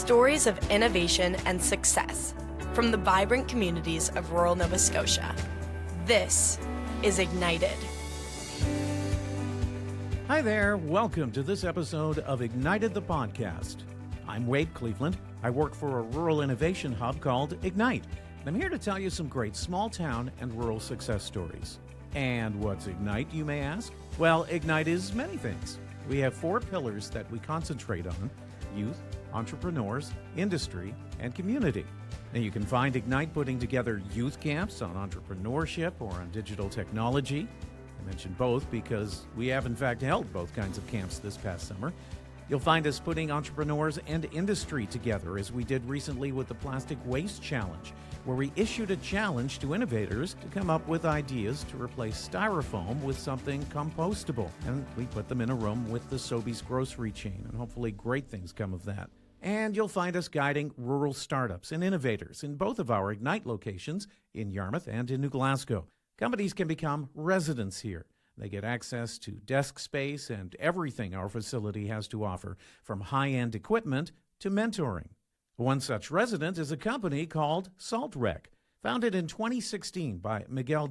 Stories of innovation and success from the vibrant communities of rural Nova Scotia. This is Ignited. Hi there, welcome to this episode of Ignited the Podcast. I'm Wade Cleveland. I work for a rural innovation hub called Ignite. I'm here to tell you some great small town and rural success stories. And what's Ignite, you may ask? Well, Ignite is many things. We have 4 pillars that we concentrate on: youth, entrepreneurs, industry, and community. Now, you can find Ignite putting together youth camps on entrepreneurship or on digital technology. I mention both because we have in fact held both kinds of camps this past summer. You'll find us putting entrepreneurs and industry together, as we did recently with the Plastic Waste Challenge, where we issued a challenge to innovators to come up with ideas to replace styrofoam with something compostable. And we put them in a room with the Sobeys grocery chain, and hopefully great things come of that. And you'll find us guiding rural startups and innovators in both of our Ignite locations in Yarmouth and in New Glasgow. Companies can become residents here. They get access to desk space and everything our facility has to offer, from high-end equipment to mentoring. One such resident is a company called Saltwreck. Founded in 2016 by Miguel.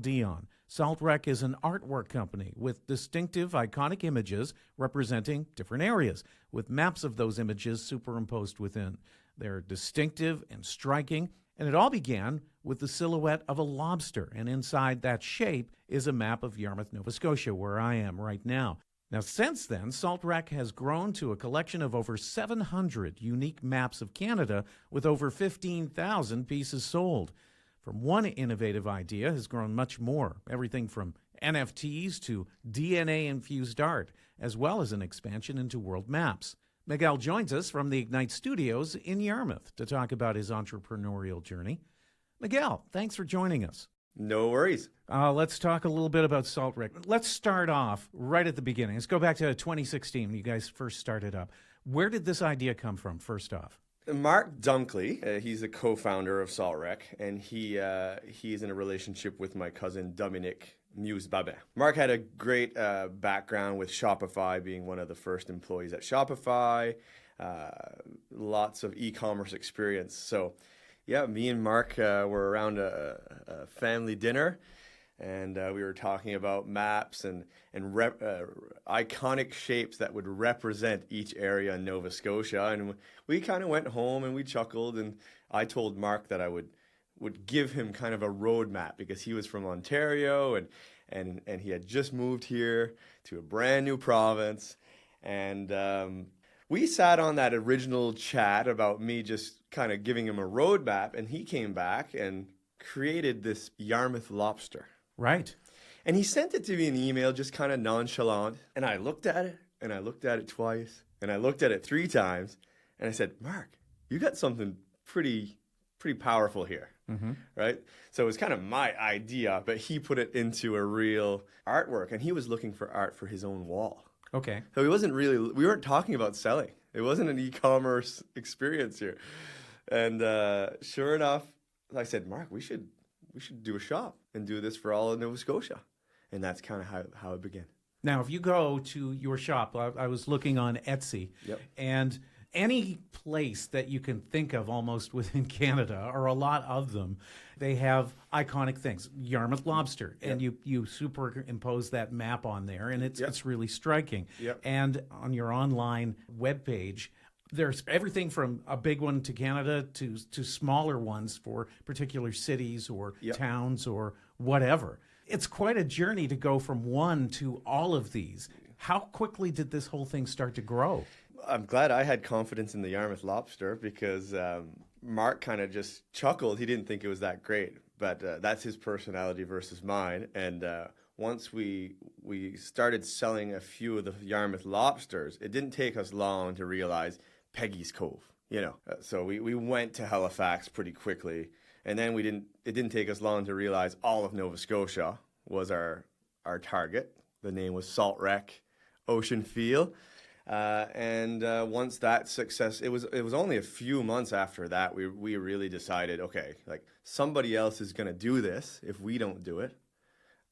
Saltwreck is an artwork company with distinctive, iconic images representing different areas, with maps of those images superimposed within. They're distinctive and striking, and it all began with the silhouette of a lobster, and inside that shape is a map of Yarmouth, Nova Scotia, where I am right now. Now, since then, Saltwreck has grown to a collection of over 700 unique maps of Canada, with over 15,000 pieces sold. From one innovative idea has grown much more, everything from NFTs to DNA-infused art, as well as an expansion into world maps. Miguel joins us from the Ignite Studios in Yarmouth to talk about his entrepreneurial journey. Miguel, thanks for joining us. No worries. Let's talk a little bit about Saltwreck. Let's start off right at the beginning. Let's go back to 2016 when you guys first started up. Where did this idea come from, first off? Mark Dunkley, he's the co-founder of Saltwreck, and he's in a relationship with my cousin Dominic Muse-Babin. Mark had a great background with Shopify, being one of the first employees at Shopify, lots of e-commerce experience. So yeah, me and Mark were around a family dinner, and we were talking about maps and iconic shapes that would represent each area in Nova Scotia. And we kind of went home and we chuckled, and I told Mark that I would give him kind of a roadmap, because he was from Ontario and he had just moved here to a brand new province. And we sat on that original chat about me just kind of giving him a roadmap, and he came back and created this Yarmouth lobster. Right. And he sent it to me in email, just kind of nonchalant. And I looked at it, and I looked at it twice, and I looked at it 3 times, and I said, Mark, you got something pretty powerful here, right? So it was kind of my idea, but he put it into a real artwork, and he was looking for art for his own wall. Okay. So we weren't talking about selling. It wasn't an e-commerce experience here. And sure enough, I said, Mark, we should do a shop and do this for all of Nova Scotia. And that's kind of how it began. Now, if you go to your shop, I was looking on Etsy, Yep. and any place that you can think of almost within Canada, or a lot of them, they have iconic things. Yarmouth lobster, and you superimpose that map on there, and it's really striking. Yep. And on your online webpage, there's everything from a big one to Canada to smaller ones for particular cities or towns or whatever. It's quite a journey to go from one to all of these. How quickly did this whole thing start to grow? I'm glad I had confidence in the Yarmouth lobster, because Mark kind of just chuckled. He didn't think it was that great, but that's his personality versus mine. And once we started selling a few of the Yarmouth lobsters, it didn't take us long to realize Peggy's Cove, So we went to Halifax pretty quickly, and then it didn't take us long to realize all of Nova Scotia was our target. The name was Saltwreck Ocean Feel. And once that success, it was only a few months after that we really decided, okay, like somebody else is going to do this if we don't do it.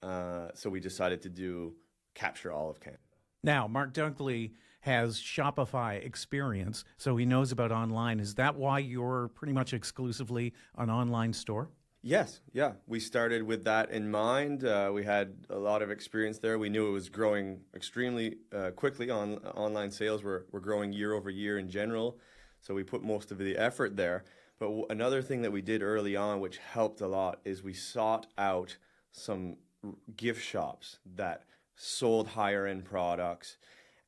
So we decided to capture all of Canada. Now, Mark Dunkley has Shopify experience, so he knows about online. Is that why you're pretty much exclusively an online store? Yes, yeah. We started with that in mind. We had a lot of experience there. We knew it was growing extremely quickly. Online sales were growing year over year in general, so we put most of the effort there. But another thing that we did early on, which helped a lot, is we sought out some gift shops that sold higher end products,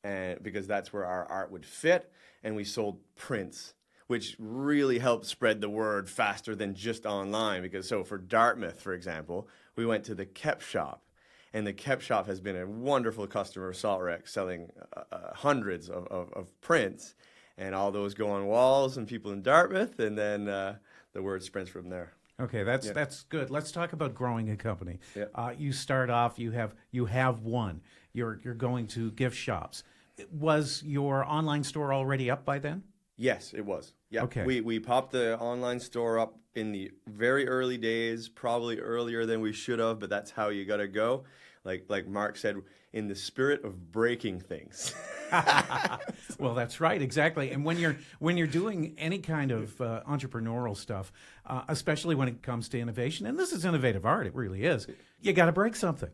and because that's where our art would fit, and we sold prints, which really helped spread the word faster than just online. Because so for Dartmouth, for example, we went to the Kep shop, and the Kep shop has been a wonderful customer of Saltwreck, selling hundreds of prints, and all those go on walls and people in Dartmouth, and then the word spreads from there. Okay, that's good. Let's talk about growing a company. Yeah. You start off. You have one. You're going to gift shops. Was your online store already up by then? Yes, it was. Yeah. Okay. We popped the online store up in the very early days, probably earlier than we should have, but that's how you got to go. Like Mark said, in the spirit of breaking things. Well, that's right, exactly. And when you're doing any kind of entrepreneurial stuff, especially when it comes to innovation, and this is innovative art, it really is. You got to break something.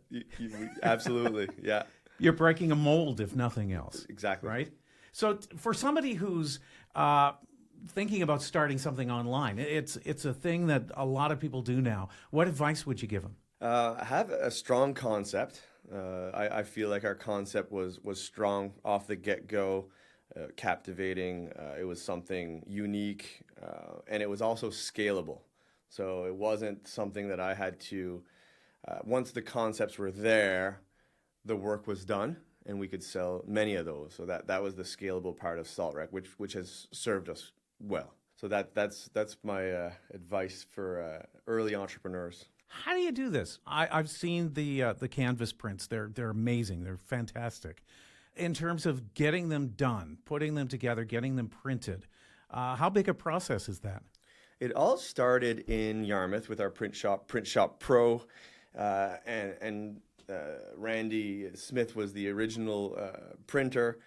Absolutely, yeah. You're breaking a mold, if nothing else. Exactly. Right? So for somebody who's thinking about starting something online, it's a thing that a lot of people do now. What advice would you give them? Have a strong concept. I feel like our concept was strong off the get-go, captivating. It was something unique, and it was also scalable. So it wasn't something that I had to, once the concepts were there, the work was done, and we could sell many of those. So that was the scalable part of Saltwreck, which has served us well. So that's my advice for early entrepreneurs. How do you do this? I've seen the canvas prints. They're amazing. They're fantastic. In terms of getting them done, putting them together, getting them printed, how big a process is that? It all started in Yarmouth with our print shop Pro, and Randy Smith was the original printer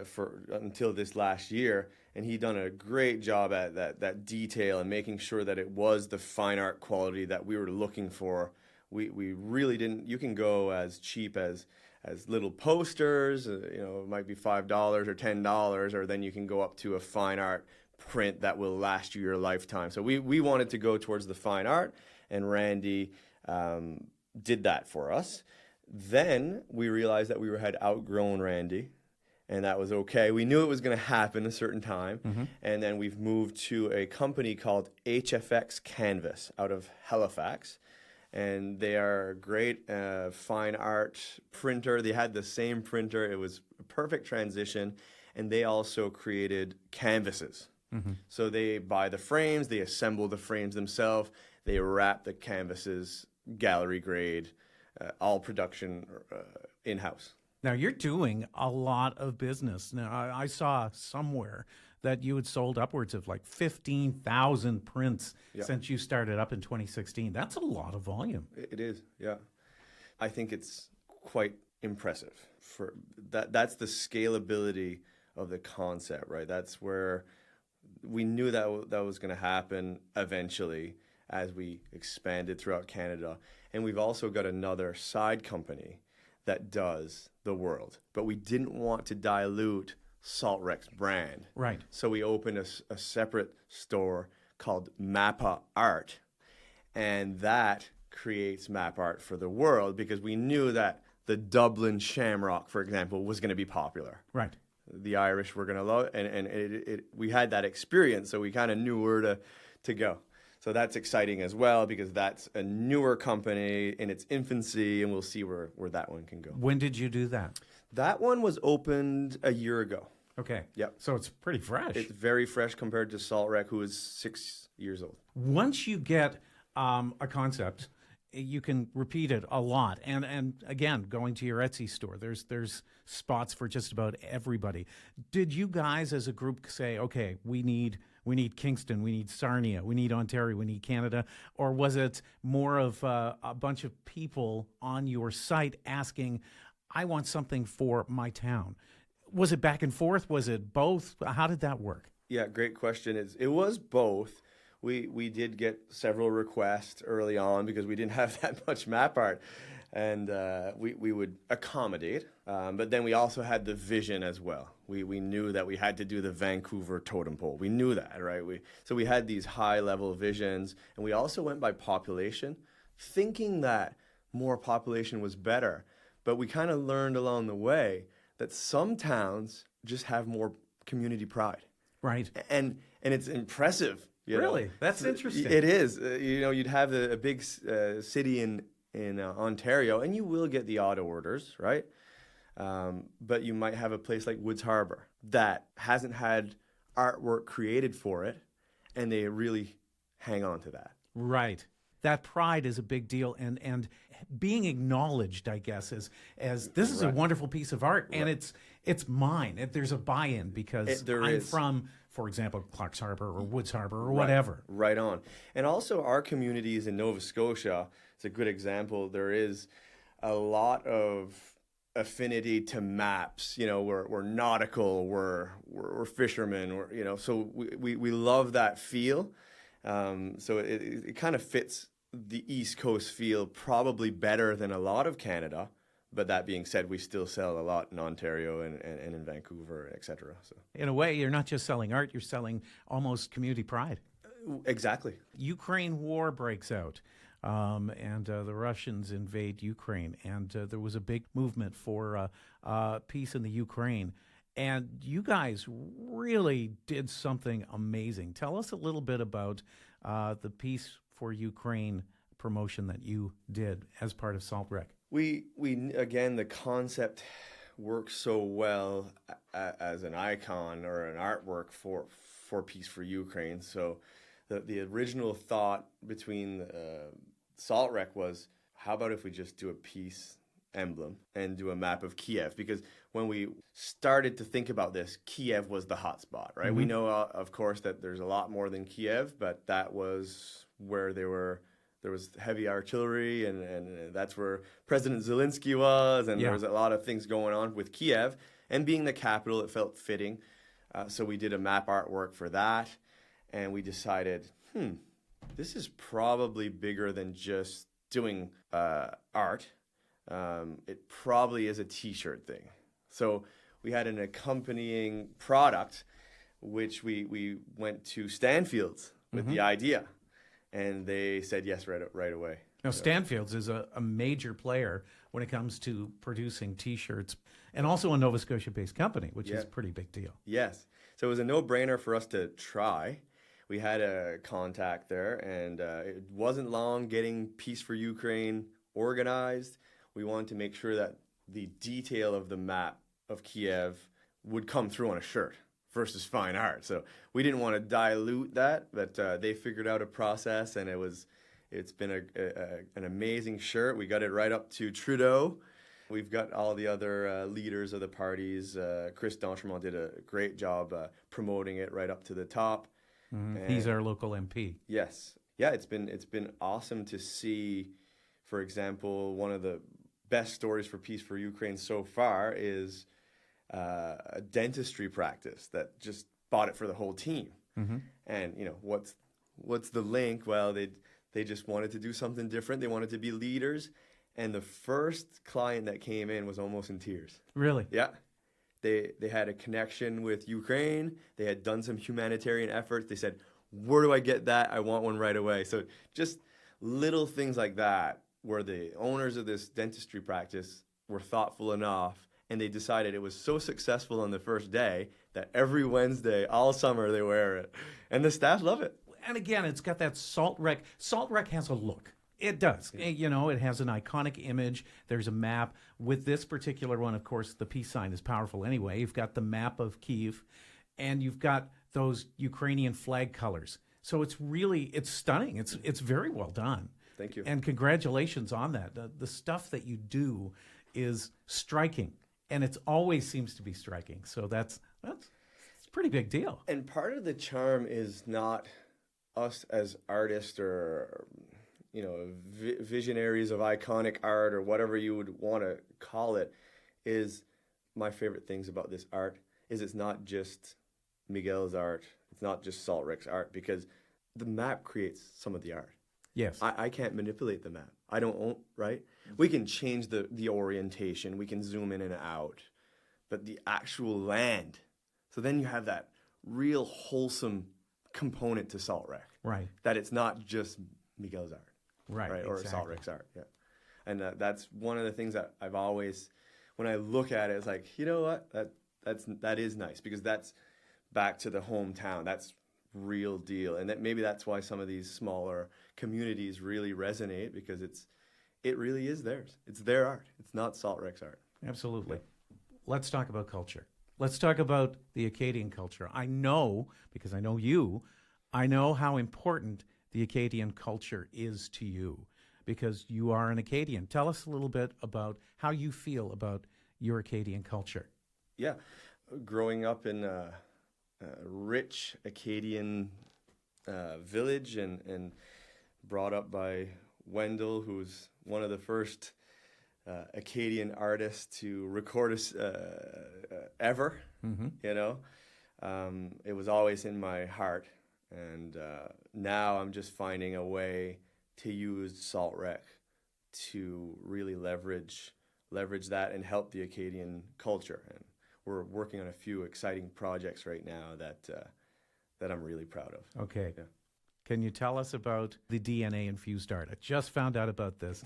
for until this last year, and he done a great job at that detail and making sure that it was the fine art quality that we were looking for. We really didn't. You can go as cheap as little posters, it might be $5 or $10, or then you can go up to a fine art print that will last you your lifetime. So we wanted to go towards the fine art, and Randy did that for us. Then we realized that we had outgrown Randy, and that was okay. We knew it was going to happen a certain time, and then we've moved to a company called Hfx Canvas out of Halifax, and they are a great fine art printer. They had the same printer. It was a perfect transition, and they also created canvases. So they buy the frames, they assemble the frames themselves, they wrap the canvases gallery grade, all production in-house. Now, you're doing a lot of business. Now, I saw somewhere that you had sold upwards of like 15,000 prints since you started up in 2016. That's a lot of volume. It is, yeah. I think it's quite impressive. That's the scalability of the concept, right? That's where we knew that was going to happen eventually as we expanded throughout Canada. And we've also got another side company that does the world. But we didn't want to dilute Saltwreck's brand. Right. So we opened a separate store called Mappa Art. And that creates map art for the world because we knew that the Dublin Shamrock, for example, was going to be popular. Right. The Irish were going to love it. And we had that experience, so we kind of knew where to go. So that's exciting as well because that's a newer company in its infancy, and we'll see where that one can go. When did you do that? That one was opened a year ago. Okay. Yep. So it's pretty fresh. It's very fresh compared to Saltwreck, who is 6 years old. Once you get a concept, you can repeat it a lot. And again, going to your Etsy store, there's spots for just about everybody. Did you guys as a group say, okay, we need Kingston, we need Sarnia, we need Ontario, we need Canada? Or was it more of a bunch of people on your site asking, I want something for my town. Was it back and forth? Was it both? How did that work? Yeah, great question. It was both. We did get several requests early on because we didn't have that much map art, and we would accommodate. But then we also had the vision as well. We knew that we had to do the Vancouver totem pole. We knew that, right? So we had these high-level visions, and we also went by population, thinking that more population was better. But we kind of learned along the way that some towns just have more community pride. Right. And it's impressive. Really? That's interesting. It is. You'd have a big city in Ontario, and you will get the odd orders, right? But you might have a place like Woods Harbor that hasn't had artwork created for it, and they really hang on to that. Right. That pride is a big deal, and being acknowledged, I guess, as this is a wonderful piece of art, and it's mine. There's a buy-in because I'm from, for example, Clark's Harbor or Woods Harbor or whatever. Right on. And also our communities in Nova Scotia, it's a good example. There is a lot of affinity to maps. We're nautical, we're fishermen, so we love that feel. So it kind of fits the East Coast feel probably better than a lot of Canada. But that being said, we still sell a lot in Ontario and in Vancouver, et cetera. So in a way, you're not just selling art, you're selling almost community pride. Exactly. Ukraine war breaks out, and the Russians invade Ukraine, and there was a big movement for peace in the Ukraine. And you guys really did something amazing. Tell us a little bit about the Peace for Ukraine promotion that you did as part of Saltwreck. We again, the concept works so well as an icon or an artwork for Peace for Ukraine. So the original thought between Saltwreck was, how about if we just do a peace emblem and do a map of Kiev? Because when we started to think about this, Kiev was the hot spot, right? Mm-hmm. We know, of course, that there's a lot more than Kiev, but that was where there was heavy artillery, and that's where President Zelensky was, and there was a lot of things going on with Kiev. And being the capital, it felt fitting. So we did a map artwork for that, and we decided, this is probably bigger than just doing art. It probably is a T-shirt thing. So we had an accompanying product, which we went to Stanfield's with the idea. And they said yes right away. Now, Stanfield's is a major player when it comes to producing T-shirts, and also a Nova Scotia-based company, which is a pretty big deal. Yes. So it was a no-brainer for us to try. We had a contact there, and it wasn't long getting Peace for Ukraine organized. We wanted to make sure that the detail of the map of Kiev would come through on a shirt versus fine art. So we didn't want to dilute that, but they figured out a process, and it's been an amazing shirt. We got it right up to Trudeau. We've got all the other leaders of the parties. Chris D'Entremont did a great job promoting it right up to the top. Mm-hmm. He's our local MP. Yes. Yeah, it's been awesome to see, for example, one of the best stories for Peace for Ukraine so far is a dentistry practice that just bought it for the whole team. Mm-hmm. And what's the link? Well, they just wanted to do something different. They wanted to be leaders, and the first client that came in was almost in tears. Really? Yeah. They had a connection with Ukraine. They had done some humanitarian efforts. They said, "Where do I get that? I want one right away." So just little things like that, where the owners of this dentistry practice were thoughtful enough, and they decided it was so successful on the first day that every Wednesday, all summer, they wear it. And the staff love it. And again, it's got that Saltwreck. Saltwreck has a look. It does. Yeah. It has an iconic image. There's a map. With this particular one, of course, the peace sign is powerful anyway. You've got the map of Kyiv, and you've got those Ukrainian flag colors. So it's stunning. It's very well done. Thank you. And congratulations on that. The stuff that you do is striking. And it always seems to be striking. So that's a pretty big deal. And part of the charm is not us as artists or visionaries of iconic art or whatever you would want to call it. is my favorite things about this art is it's not just Miguel's art, it's not just Saltwreck's art, because the map creates some of the art. Yes. I can't manipulate the map. I don't own, right? We can change the orientation, we can zoom in and out, but the actual land. So then you have that real wholesome component to Saltwreck. Right. That it's not just Miguel's art. Right. Or exactly. Saltwreck's art. Yeah. And that's one of the things that I've always, when I look at it, it's like, you know what? That is nice, because that's back to the hometown. That's real deal. And maybe that's why some of these smaller communities really resonate, because it really is theirs. It's their art. It's not Saltwreck's art. Absolutely. Let's talk about culture. Let's talk about the Acadian culture. I know, because I know you, I know how important the Acadian culture is to you, because you are an Acadian. Tell us a little bit about how you feel about your Acadian culture. Yeah. Growing up in a rich Acadian village and brought up by Wendell, who's one of the first Acadian artists to record us ever, you know. It was always in my heart, and now I'm just finding a way to use Saltwreck to really leverage that and help the Acadian culture. And we're working on a few exciting projects right now that I'm really proud of. Okay. Yeah. Can you tell us about the DNA infused art? I just found out about this.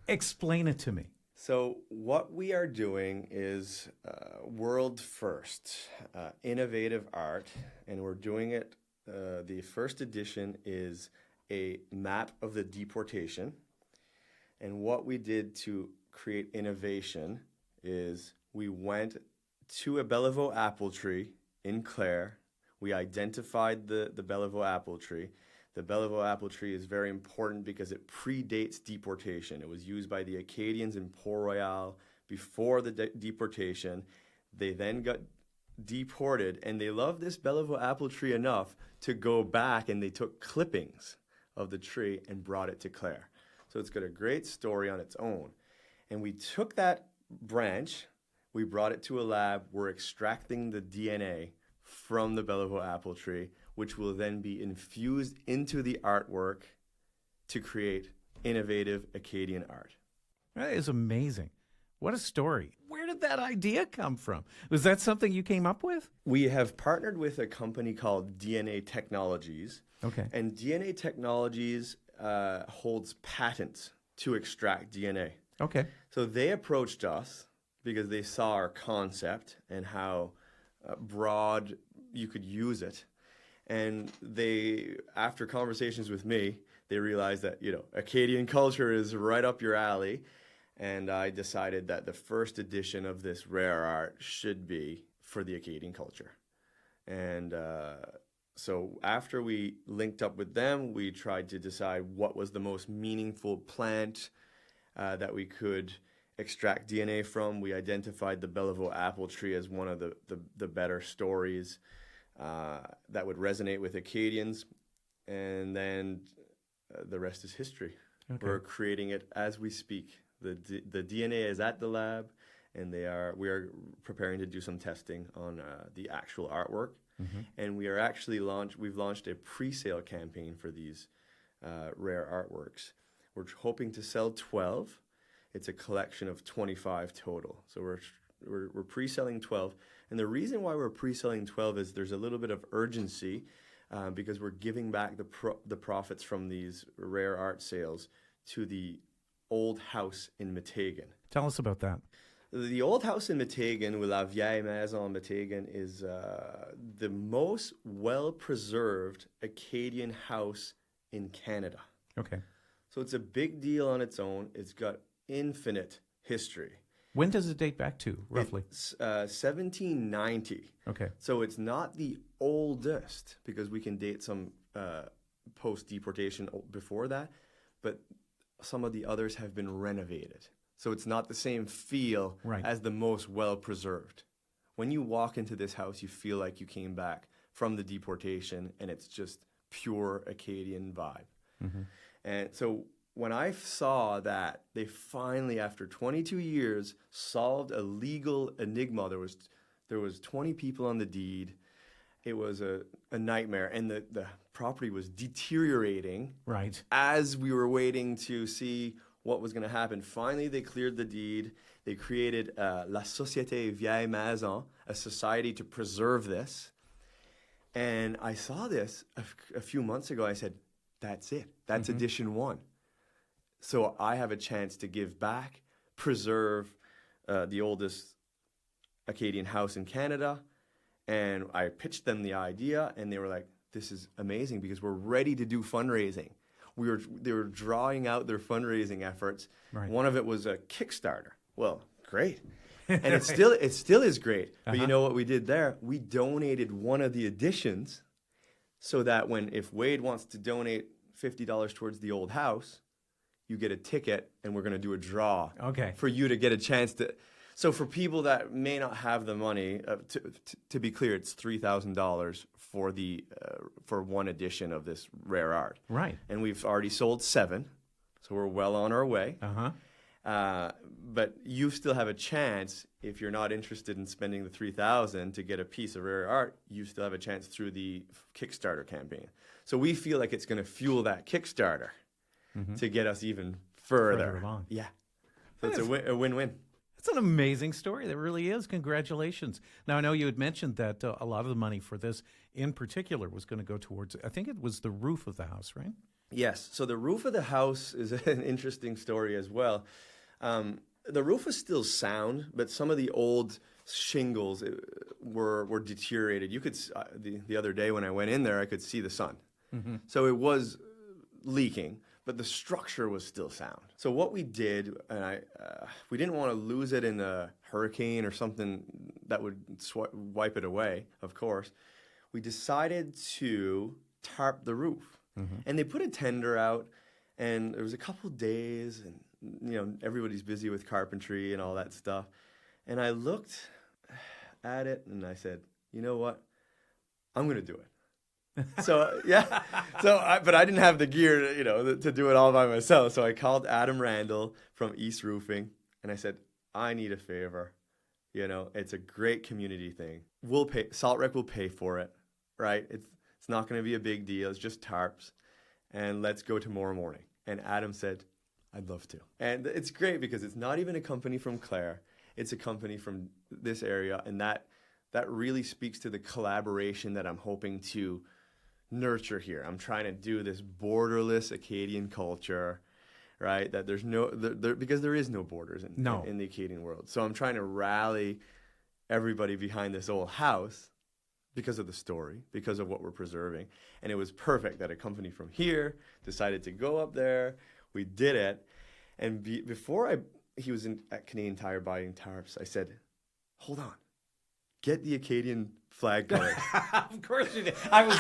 Explain it to me. So what we are doing is world first, innovative art, and we're doing it, the first edition is a map of the deportation. And what we did to create innovation is we went to a Bellevue apple tree in Clare. We identified the Bellevue apple tree. The Bellevue apple tree is very important because it predates deportation. It was used by the Acadians in Port-Royal before the deportation. They then got deported, and they loved this Bellevue apple tree enough to go back, and they took clippings of the tree and brought it to Clare. So it's got a great story on its own. And we took that branch, we brought it to a lab, we're extracting the DNA from the Bellevue apple tree, which will then be infused into the artwork to create innovative Acadian art. That is amazing. What a story. Where did that idea come from? Was that something you came up with? We have partnered with a company called DNA Technologies. Okay. And DNA Technologies holds patents to extract DNA. Okay. So they approached us because they saw our concept and how broad you could use it. And they, after conversations with me, they realized that, you know, Acadian culture is right up your alley. And I decided that the first edition of this rare art should be for the Acadian culture. And so after we linked up with them, we tried to decide what was the most meaningful plant that we could extract DNA from. We identified the Bellevue apple tree as one of the better stories that would resonate with Acadians. And then the rest is history. Okay. We're creating it as we speak. The DNA is at the lab, and we are preparing to do some testing on the actual artwork. Mm-hmm. And we've launched a pre-sale campaign for these rare artworks. We're hoping to sell 12. It's a collection of 25 total. So we're pre-selling 12. And the reason why we're pre-selling 12 is there's a little bit of urgency because we're giving back the profits from these rare art sales to the old house in Meteghan. Tell us about that. The old house in Meteghan, ou la vieille maison in Meteghan, is the most well-preserved Acadian house in Canada. Okay. So it's a big deal on its own. It's got infinite history. When does it date back to, roughly? It's 1790. Okay. So it's not the oldest, because we can date some post-deportation before that, but some of the others have been renovated. So it's not the same feel as the most well-preserved. When you walk into this house, you feel like you came back from the deportation, and it's just pure Acadian vibe. Mm-hmm. And so when I saw that they finally, after 22 years, solved a legal enigma, there was 20 people on the deed. It was a nightmare, and the property was deteriorating Right. as we were waiting to see what was going to happen. Finally, they cleared the deed. They created La Société Vieille Maison, a society to preserve this. And I saw this a few months ago. I said, that's it. That's edition 1. So I have a chance to give back, preserve the oldest Acadian house in Canada. And I pitched them the idea, and they were like, this is amazing because we're ready to do fundraising. They were drawing out their fundraising efforts. Right. One of it was a Kickstarter. Well, great. And it still is great. But you know what we did there? We donated one of the editions so that if Wade wants to donate $50 towards the old house, you get a ticket, and we're going to do a draw for you to get a chance to. So for people that may not have the money, to be clear, it's $3,000 for one edition of this rare art. Right. And we've already sold 7, so we're well on our way. But you still have a chance, if you're not interested in spending the $3,000 to get a piece of rare art, you still have a chance through the Kickstarter campaign. So we feel like it's going to fuel that Kickstarter to get us even further along. Yeah. So it's a win-win. It's an amazing story. That really is. Congratulations. Now, I know you had mentioned that a lot of the money for this in particular was going to go towards, I think it was the roof of the house, right? Yes. So the roof of the house is an interesting story as well. The roof is still sound, but some of the old shingles were deteriorated. You could the other day when I went in there, I could see the sun. So it was leaking, but the structure was still sound. So what we did, and we didn't want to lose it in a hurricane or something that would wipe it away, of course. We decided to tarp the roof. And they put a tender out, and there was a couple days, and everybody's busy with carpentry and all that stuff. And I looked at it, and I said, you know what? I'm going to do it. So yeah, but I didn't have the gear, to do it all by myself. So I called Adam Randall from East Roofing, and I said, I need a favor. It's a great community thing. We'll pay. Saltwreck will pay for it, right? It's not going to be a big deal. It's just tarps, and let's go tomorrow morning. And Adam said, I'd love to. And it's great because it's not even a company from Clare. It's a company from this area, and that really speaks to the collaboration that I'm hoping to nurture here. I'm trying to do this borderless Acadian culture, right? That there's because there is no borders in the Acadian world. So I'm trying to rally everybody behind this old house because of the story, because of what we're preserving. And it was perfect that a company from here decided to go up there. We did it. And before he was at Canadian Tire buying tarps, I said, hold on. Get the Acadian flag colors. Of course you did. I was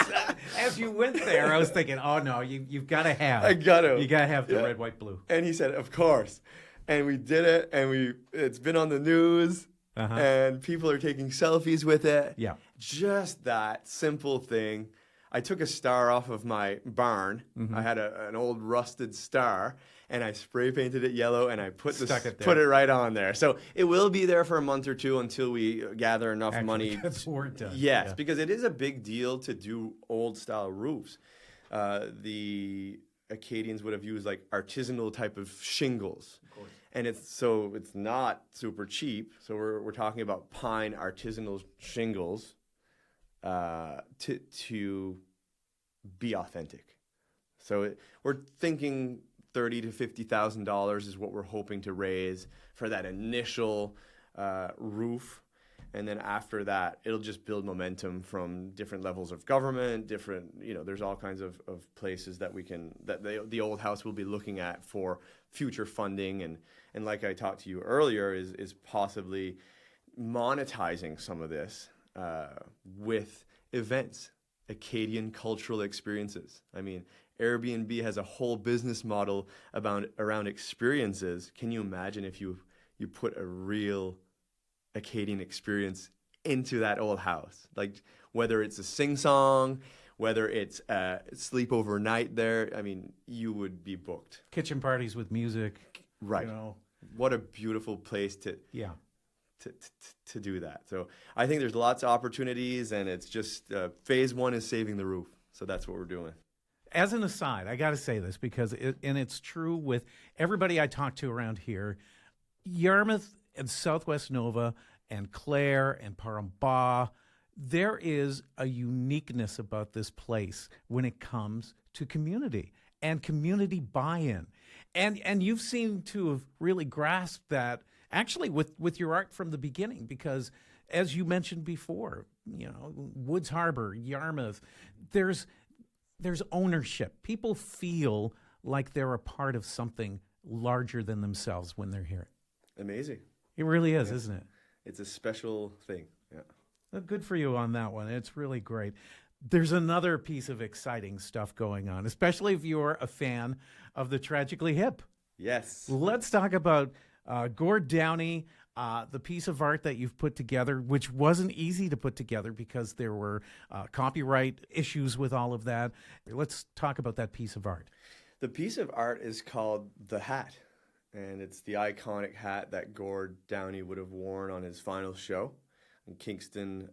as you went there, I was thinking, oh no, you've got to have. I got to. You got to have the red, white, blue. And he said, of course. And we did it, and it's been on the news, and people are taking selfies with it. Yeah. Just that simple thing. I took a star off of my barn. I had an old rusted star, and I spray painted it yellow, and I put it right on there. So it will be there for a month or two until we gather enough money. That's work done. Yes, because it is a big deal to do old style roofs. The Acadians would have used like artisanal type of shingles. Of course. And it's not super cheap. So we're talking about pine artisanal shingles to be authentic. So we're thinking $30,000 to $50,000 is what we're hoping to raise for that initial roof. And then after that, it'll just build momentum from different levels of government, there's all kinds of places that the old house will be looking at for future funding. And like I talked to you earlier, is possibly monetizing some of this with events, Acadian cultural experiences. I mean, Airbnb has a whole business model around experiences. Can you imagine if you put a real Acadian experience into that old house? Like whether it's a sing-song, whether it's sleep overnight there. I mean, you would be booked. Kitchen parties with music. Right. You know. What a beautiful place to Yeah. to do that. So I think there's lots of opportunities, and it's just phase one is saving the roof. So that's what we're doing. As an aside, I got to say this because it's true with everybody I talk to around here. Yarmouth and Southwest Nova and Clare and Parambagh, there is a uniqueness about this place when it comes to community and community buy-in. And you've seemed to have really grasped that actually with your art from the beginning, because as you mentioned before, you know, Woods Harbor, Yarmouth, there's ownership. People feel like they're a part of something larger than themselves when they're here. Amazing. It really is, isn't it? It's a special thing. Yeah. Well, good for you on that one. It's really great. There's another piece of exciting stuff going on, especially if you're a fan of the Tragically Hip. Yes. Let's talk about Gord Downey, the piece of art that you've put together, which wasn't easy to put together because there were copyright issues with all of that. Let's talk about that piece of art. The piece of art is called The Hat, and it's the iconic hat that Gord Downey would have worn on his final show in Kingston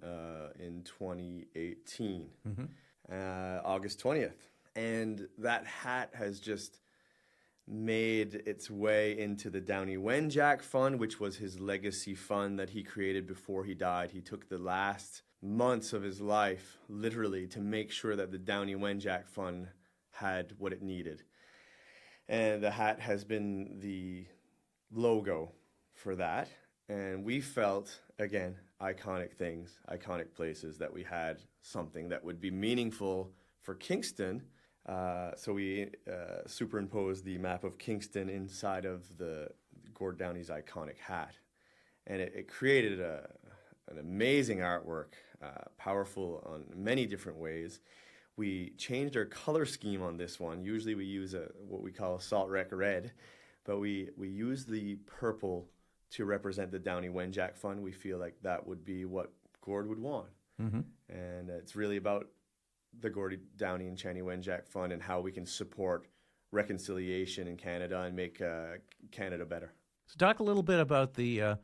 in 2018, August 20th. And that hat has just made its way into the Downey Wenjack Fund, which was his legacy fund that he created before he died. He took the last months of his life, literally, to make sure that the Downey Wenjack Fund had what it needed. And the hat has been the logo for that. And we felt, again, iconic things, iconic places, that we had something that would be meaningful for Kingston. So we superimposed the map of Kingston inside of the Gord Downey's iconic hat. And it created an amazing artwork, powerful on many different ways. We changed our color scheme on this one. Usually we use what we call a Saltwreck red, but we use the purple to represent the Downey Wenjack Fund. We feel like that would be what Gord would want. Mm-hmm. And it's really about the Gord Downey and Channy Wenjack Fund and how we can support reconciliation in Canada and make Canada better. So talk a little bit about the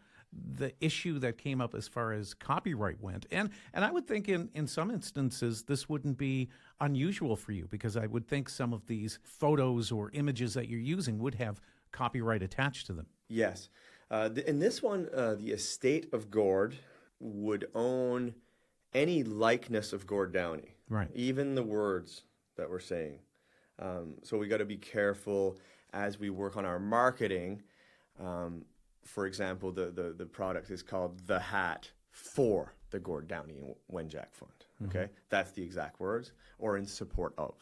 issue that came up as far as copyright went. And I would think in some instances this wouldn't be unusual for you, because I would think some of these photos or images that you're using would have copyright attached to them. Yes. In this one, the estate of Gord would own any likeness of Gord Downey, right? Even the words that we're saying. So we got to be careful as we work on our marketing. For example, the product is called The Hat for the Gord Downey and Wenjack Fund. Okay, that's the exact words, or in support of.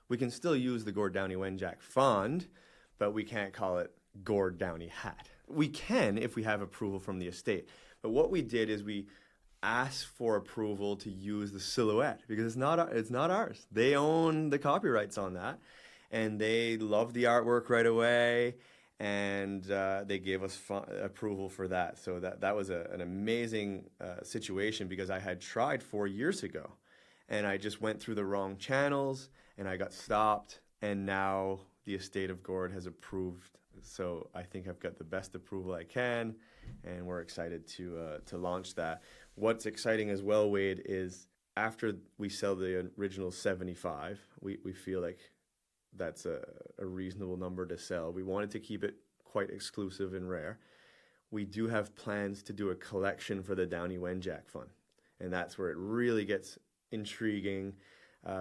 We can still use the Gord Downey Wenjack Fund, but we can't call it Gord Downey Hat. We can if we have approval from the estate. But what we did is we asked for approval to use the silhouette, because it's not ours. They own the copyrights on that, and they loved the artwork right away, and they gave us approval for that. So that was an amazing situation, because I had tried 4 years ago, and I just went through the wrong channels, and I got stopped, and now the estate of Gord has approved. So I think I've got the best approval I can, and we're excited to launch that. What's exciting as well, Wade, is after we sell the original 75, we feel like that's a reasonable number to sell. We wanted to keep it quite exclusive and rare. We do have plans to do a collection for the Downey Wenjack Fund, and that's where it really gets intriguing,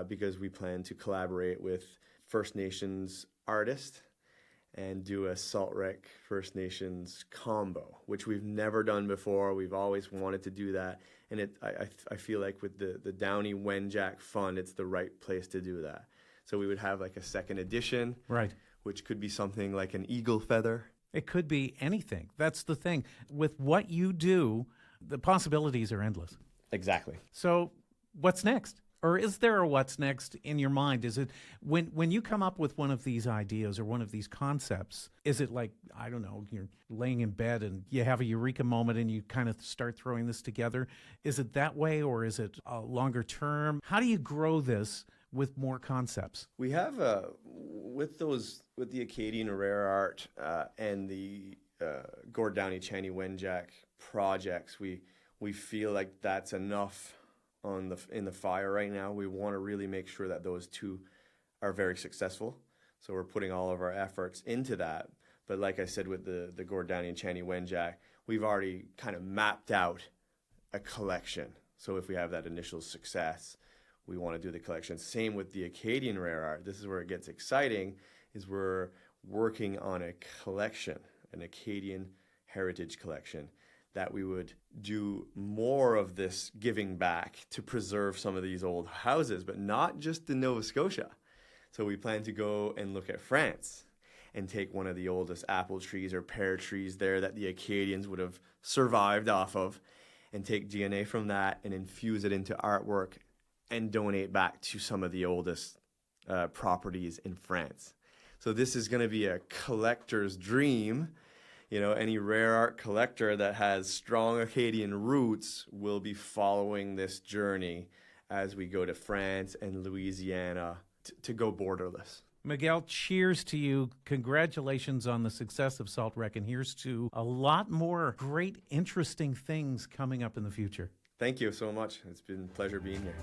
because we plan to collaborate with First Nations artists and do a Saltwreck First Nations combo, which we've never done before. We've always wanted to do that, and I feel like with the Downey Wenjack Fund, it's the right place to do that. So we would have like a second edition, right, which could be something like an eagle feather. It could be anything. That's the thing. With what you do, the possibilities are endless. Exactly. So what's next? Or is there a what's next in your mind? Is it when you come up with one of these ideas or one of these concepts, is it like, I don't know, you're laying in bed and you have a eureka moment and you kind of start throwing this together? Is it that way, or is it longer term? How do you grow this with more concepts? We have with the Acadian rare art and the Gord Downey Channy Wenjack projects, we feel like that's enough in the fire right now. We want to really make sure that those two are very successful. So we're putting all of our efforts into that. But like I said, with the Gord Downey and Channy Wenjack, we've already kind of mapped out a collection. So if we have that initial success, we want to do the collection. Same with the Acadian rare art. This is where it gets exciting, is we're working on a collection, an Acadian heritage collection, that we would do more of this giving back to preserve some of these old houses, but not just in Nova Scotia. So we plan to go and look at France and take one of the oldest apple trees or pear trees there that the Acadians would have survived off of, and take DNA from that and infuse it into artwork and donate back to some of the oldest properties in France. So this is going to be a collector's dream. You know, any rare art collector that has strong Acadian roots will be following this journey as we go to France and Louisiana to go borderless. Miguel, cheers to you. Congratulations on the success of Saltwreck, and here's to a lot more great, interesting things coming up in the future. Thank you so much. It's been a pleasure being here.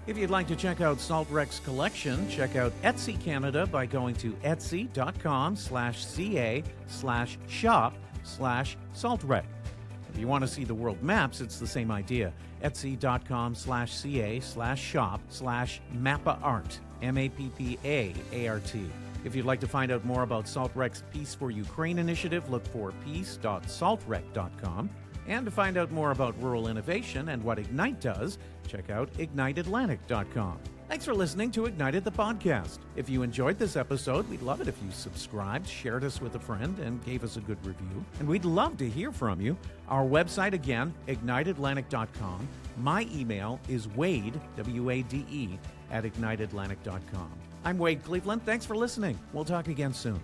If you'd like to check out Saltwreck's collection, check out Etsy Canada by going to etsy.com/ca/shop/Saltwreck. If you want to see the world maps, it's the same idea. Etsy.com/ca/shop/Mappaart. MAPPAART. If you'd like to find out more about Saltwreck's Peace for Ukraine initiative, look for peace.saltwreck.com. And to find out more about rural innovation and what Ignite does, check out igniteatlantic.com. Thanks for listening to Ignited the Podcast. If you enjoyed this episode, we'd love it if you subscribed, shared us with a friend, and gave us a good review. And we'd love to hear from you. Our website, again, igniteatlantic.com. My email is Wade, W-A-D-E, @igniteatlantic.com. I'm Wade Cleveland. Thanks for listening. We'll talk again soon.